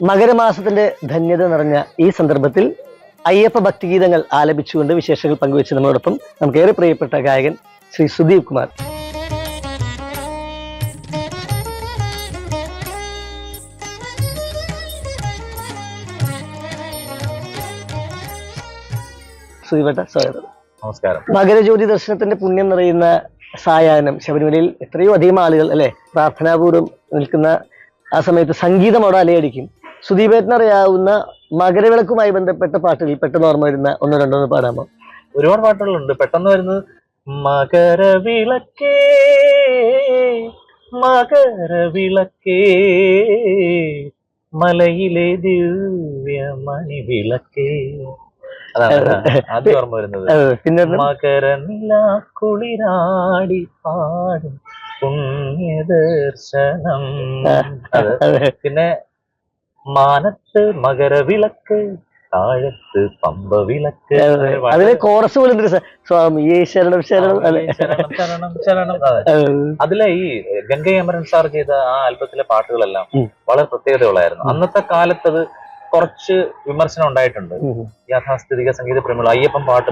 മകരമാസത്തിന്റെ ധന്യത നിറഞ്ഞ ഈ സന്ദർഭത്തിൽ അയ്യപ്പ ഭക്തിഗീതങ്ങൾ ആലപിച്ചുകൊണ്ട് വിശേഷങ്ങൾ പങ്കുവെച്ച് നമ്മളോടൊപ്പം നമുക്കേറെ പ്രിയപ്പെട്ട ഗായകൻ ശ്രീ സുദീപ് കുമാർ. സുദീപേട്ട സ്വാഗതം. നമസ്കാരം. മകരജ്യോതി ദർശനത്തിന്റെ പുണ്യം നിറയുന്ന സായാഹ്നം ശബരിമലയിൽ എത്രയോ അധികം ആളുകൾ അല്ലെ പ്രാർത്ഥനാപൂർവ്വം നിൽക്കുന്ന ആ സമയത്ത് സംഗീതം അവിടെ അലയടിക്കും. സുദീപേട്ടനറിയാവുന്ന മകരവിളക്കുമായി ബന്ധപ്പെട്ട പാട്ടുകൾ പെട്ടെന്ന് ഓർമ്മ വരുന്ന ഒന്നോ രണ്ടോ പാടാമോ? ഒരുപാട് പാട്ടുകളുണ്ട്. പെട്ടെന്ന് വരുന്നത് മകരവിളക്കേ മകരവിളക്കേ മലയിലെ ദിവ്യമണി വിളക്കേ, അതാണ് ആദ്യം ഓർമ്മ വരുന്നത്. പിന്നെ മകരനില കുളിരാടി പാടും പുണ്യദർശനം. പിന്നെ മാനത്ത് മകരവിളക്ക് താഴത്ത് പമ്പ വിളക്ക്. അതിലെ കോറസ് പോലും സ്വാമിയേ ശരണം ശരണം ശരണം ശരണം ശരണം. അതിലെ ഈ ഗംഗയമരൻ സാർ ചെയ്ത ആ ആൽബത്തിലെ പാട്ടുകളെല്ലാം വളരെ പ്രത്യേകതകളായിരുന്നു. അന്നത്തെ കാലത്ത് അത് കുറച്ച് വിമർശനം ഉണ്ടായിട്ടുണ്ട്. യാഥാസ്ഥിതിക സംഗീത പ്രേമികൾ അയ്യപ്പൻ പാട്ട്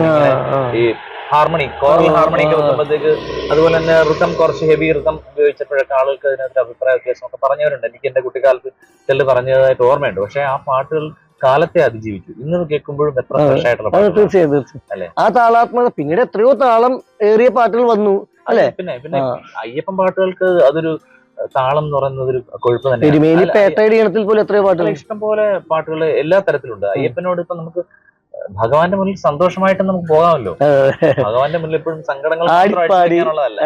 ഈ ഹാർമണി കോറൽ ഹാർമണി ഒക്കെ വെക്കുമ്പോഴത്തേക്ക്, അതുപോലെ തന്നെ ഋതം കുറച്ച് ഹെവി ഋതം ഉപയോഗിച്ചപ്പോഴൊക്കെ ആളുകൾക്ക് അതിനകത്ത് അഭിപ്രായ വ്യത്യാസം ഒക്കെ പറഞ്ഞവരുണ്ട്. എനിക്ക് എന്റെ കുട്ടിക്കാലത്ത് ചിലർ പറഞ്ഞതായിട്ട് ഓർമ്മയുണ്ട്. പക്ഷെ ആ പാട്ടുകൾ കാലത്തെ അതിജീവിച്ചു. ഇന്ന് കേൾക്കുമ്പോഴും എത്ര ഫ്രഷ് ആയിട്ടുള്ള തീർച്ചയായും ആ താളാത്മക പിന്നീട് എത്രയോ താളം ഏറിയ പാട്ടുകൾ വന്നു അല്ലെ. പിന്നെ അയ്യപ്പൻ പാട്ടുകൾക്ക് അതൊരു താളം എന്ന് പറയുന്നത് ഒരു കൊഴുപ്പ് തന്നെ. ഇഷ്ടം പോലെ പാട്ടുകൾ എല്ലാ തരത്തിലുണ്ട്. അയ്യപ്പനോട് ഇപ്പൊ നമുക്ക് ഭഗവാന്റെ മുന്നിൽ സന്തോഷമായിട്ട് നമുക്ക് പോകാമല്ലോ. ഭഗവാന്റെ മുന്നിൽ എപ്പോഴും സങ്കടങ്ങൾ ഉള്ളതല്ല,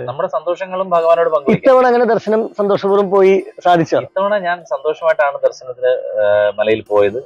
നമ്മുടെ സന്തോഷങ്ങളും ഭഗവാനോട് പങ്കുവയ്ക്കും. ഇത്തവണ അങ്ങനെ ദർശനം സന്തോഷപൂർവ്വം പോയി സാധിച്ചു. ഇത്തവണ ഞാൻ സന്തോഷമായിട്ടാണ് ദർശനത്തിന് മലയിൽ പോയത്.